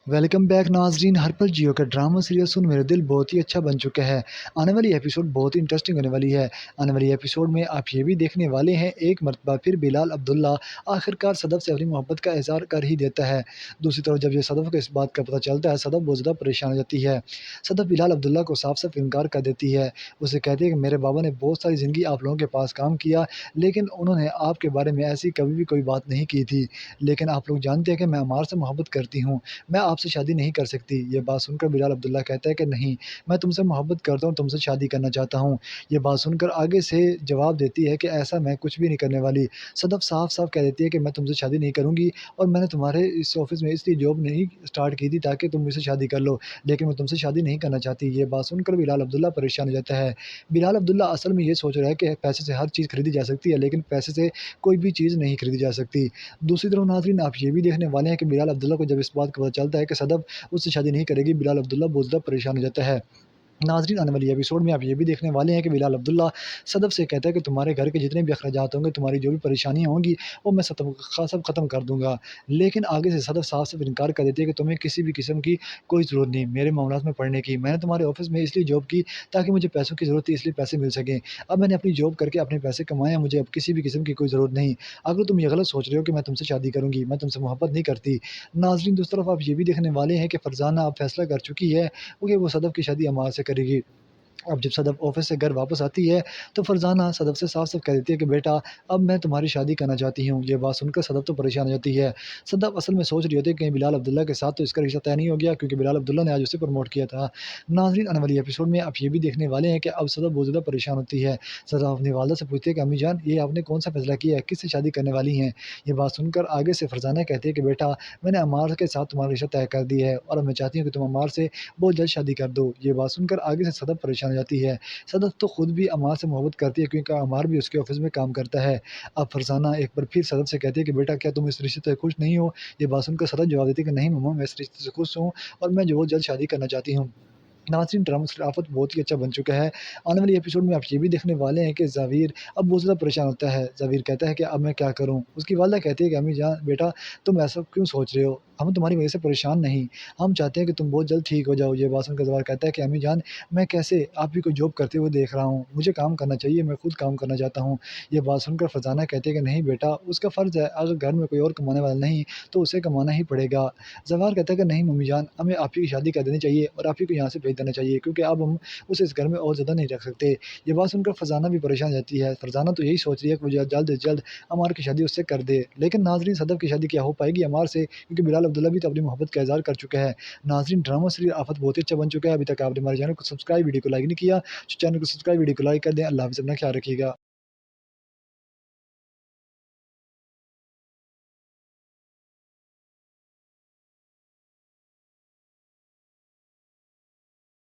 Welcome back नाजरीन। हर पल जियो का ड्रामा सीरियल सुन मेरा दिल बहुत ही अच्छा बन चुका है। आने वाली एपिसोड बहुत ही इंटरेस्टिंग होने वाली है। आने वाली एपिसोड में आप ये भी देखने वाले हैं, एक मरतबा फिर बिलाल अब्दुल्ला आखिरकार सदफ से अपनी मोहब्बत का इजहार कर ही देता है। दूसरी तरफ जब ये सदफ को इस बात का पता चलता है, सदफ बहुत ज़्यादा परेशान हो जाती है। सदफ बिलाल अब्दुल्ला को साफ साफ इनकार कर देती है। उसे कहती है कि मेरे बाबा ने बहुत सारी ज़िंदगी आप लोगों के पास काम किया, लेकिन उन्होंने आपके बारे में ऐसी कभी भी कोई बात नहीं की थी। लेकिन आप लोग जानते हैं कि मैं अमार से मोहब्बत करती हूँ, मैं आपसे शादी नहीं कर सकती। ये बात सुनकर बिलाल अब्दुल्ला कहता है कि नहीं, मैं तुमसे मोहब्बत करता हूँ, तुमसे शादी करना चाहता हूँ। ये बात सुनकर आगे से जवाब देती है कि ऐसा मैं कुछ भी नहीं करने वाली। सदफ साफ-साफ कह देती है कि मैं तुमसे शादी नहीं करूँगी, और मैंने तुम्हारे इस ऑफ़िस में इसलिए जॉब नहीं स्टार्ट की थी ताकि तुम मुझसे शादी कर लो, लेकिन मैं तुमसे शादी नहीं करना चाहती। ये बात सुनकर बिलाल अब्दुल्ला परेशान हो जाता है। बिलाल अब्दुल्ला असल में ये सोच रहा है कि पैसे से हर चीज़ खरीदी जा सकती है, लेकिन पैसे से कोई भी चीज़ नहीं खरीदी जा सकती। दूसरी तरफ नाज़रीन, आप ये भी देखने वाले हैं कि बिलाल अब्दुल्ला को जब इस बात का पता चलता है कि सदफ उससे शादी नहीं करेगी, बिलाल अब्दुल्ला बहुत ज़्यादा परेशान हो जाता है। नाज़रीन, आने वाली एपिसोड में आप ये भी देखने वाले हैं कि बिलाल अब्दुल्ला सदफ से कहता है कि तुम्हारे घर के जितने भी अखराजात होंगे, तुम्हारी जो भी परेशानियाँ होंगी, वो मैं सब ख़त्म कर दूँगा। लेकिन आगे से सदफ साफ-साफ इनकार कर देती है कि तुम्हें किसी भी किस्म की कोई ज़रूरत नहीं मेरे मामलात में पड़ने की। मैंने तुम्हारे ऑफ़िस में इसलिए जॉब की ताकि मुझे पैसों की ज़रूरत थी, इसलिए पैसे मिल सकें। अब मैंने अपनी जॉब करके अपने पैसे कमाए हैं, मुझे अब किसी भी किस्म की कोई ज़रूरत नहीं। अगर तुम ये गलत सोच रहे हो कि मैं तुमसे शादी करूँगी, मैं तुमसे मोहब्बत नहीं करती। नाज़रीन, दूसरी तरफ आप ये भी देखने वाले हैं कि फरज़ाना अब फ़ैसला कर चुकी है कि वो सदफ की शादी अमार से करेगी। अब जब सदफ़ ऑफ़िस से घर वापस आती है, तो फ़रज़ाना सदफ़ से साफ-साफ कह देती है कि बेटा, अब मैं तुम्हारी शादी करना चाहती हूँ। ये बात सुनकर सदफ़ तो परेशान हो जाती है। सदफ़ असल में सोच रही होती है कहीं बिलाल अब्दुल्ला के साथ तो इसका रिश्ता तय नहीं हो गया, क्योंकि बिलाल अब्दुल्ला ने आज उसे प्रमोट किया था। नाज़रीन, आने वाली एपिसोड में आप ये भी देखने वाले हैं कि अब सदफ़ बहुत ज़्यादा परेशान होती है। सदफ़ अपनी वालदा से पूछती है कि अम्मी जान, ये आपने कौन-सा फ़ैसला किया है? किससे शादी करने वाली हैं? ये बात सुनकर आगे से फ़रज़ाना कहती है कि बेटा, मैंने अम्मार के साथ तुम्हारा रिश्ता तय कर दिया है, और अब मैं चाहती हूँ कि तुम अम्मार से बहुत जल्द शादी कर दो। ये बात सुनकर आगे से सदफ़ परेशान हो जाती है। सदफ़ तो खुद भी अम्मार से मोहब्बत करती है, क्योंकि अम्मार भी उसके ऑफ़िस में काम करता है। अब फरज़ाना एक बार फिर सदफ़ से कहती है कि बेटा, क्या तुम इस रिश्ते से खुश नहीं हो? ये बात सुनकर सदफ़ जवाब देती है कि नहीं मम्मा, मैं इस रिश्ते से खुश हूँ, और मैं जो बहुत जल्द शादी करना चाहती हूँ। नाज़रीन, ड्रामा सराफ़त बहुत ही अच्छा बन चुका है। आने वाली एपिसोड में आप ये भी देखने वाले हैं कि ज़वीर अब बहुत ज़्यादा परेशान होता है। ज़वीर कहता है कि अब मैं क्या करूँ? उसकी वालिदा कहती है कि अम्मी जान, बेटा, तुम ऐसा क्यों सोच रहे हो? हम तुम्हारी वज़ह से परेशान नहीं, हम चाहते हैं कि तुम बहुत जल्द ठीक हो जाओ। ये बात सुनकर ज़वार कहता है कि अम्मी जान, मैं कैसे? आप भी कोई जॉब करते हुए देख रहा हूँ, मुझे काम करना चाहिए, मैं खुद काम करना चाहता हूँ। ये बात सुनकर फरज़ाना कहती है कि नहीं बेटा, उसका फ़र्ज़ है, अगर घर में कोई और कमाने वाला नहीं, तो उसे कमाना ही पड़ेगा। ज़वार कहता है कि नहीं मम्मी जान, हमें आप ही की शादी कर देनी चाहिए, और आप ही को यहाँ से भेज देना चाहिए, क्योंकि अब हम उसे इस घर में और ज़्यादा नहीं रख सकते। ये बात सुनकर फरज़ाना भी परेशान हो जाती है। फरज़ाना तो यही सोच रही है कि वो जल्द से जल्द अमार की शादी उससे कर दे। लेकिन नाज़रीन, सदफ़ की शादी क्या हो पाएगी अमार से, क्योंकि बिलाल अब्दुल्ला भी तो अपनी मोहब्बत का इज़हार कर चुका है। नाज़रीन, ड्रामा सीरियल आफ़त बहुत ही अच्छा बन चुका है। अभी तक आपने हमारे चैनल को सब्सक्राइब, वीडियो को लाइक नहीं किया, तो चैनल को सब्सक्राइब, वीडियो को लाइक कर दें। अल्लाह हाफ़िज़, अपना ख्याल रखिएगा।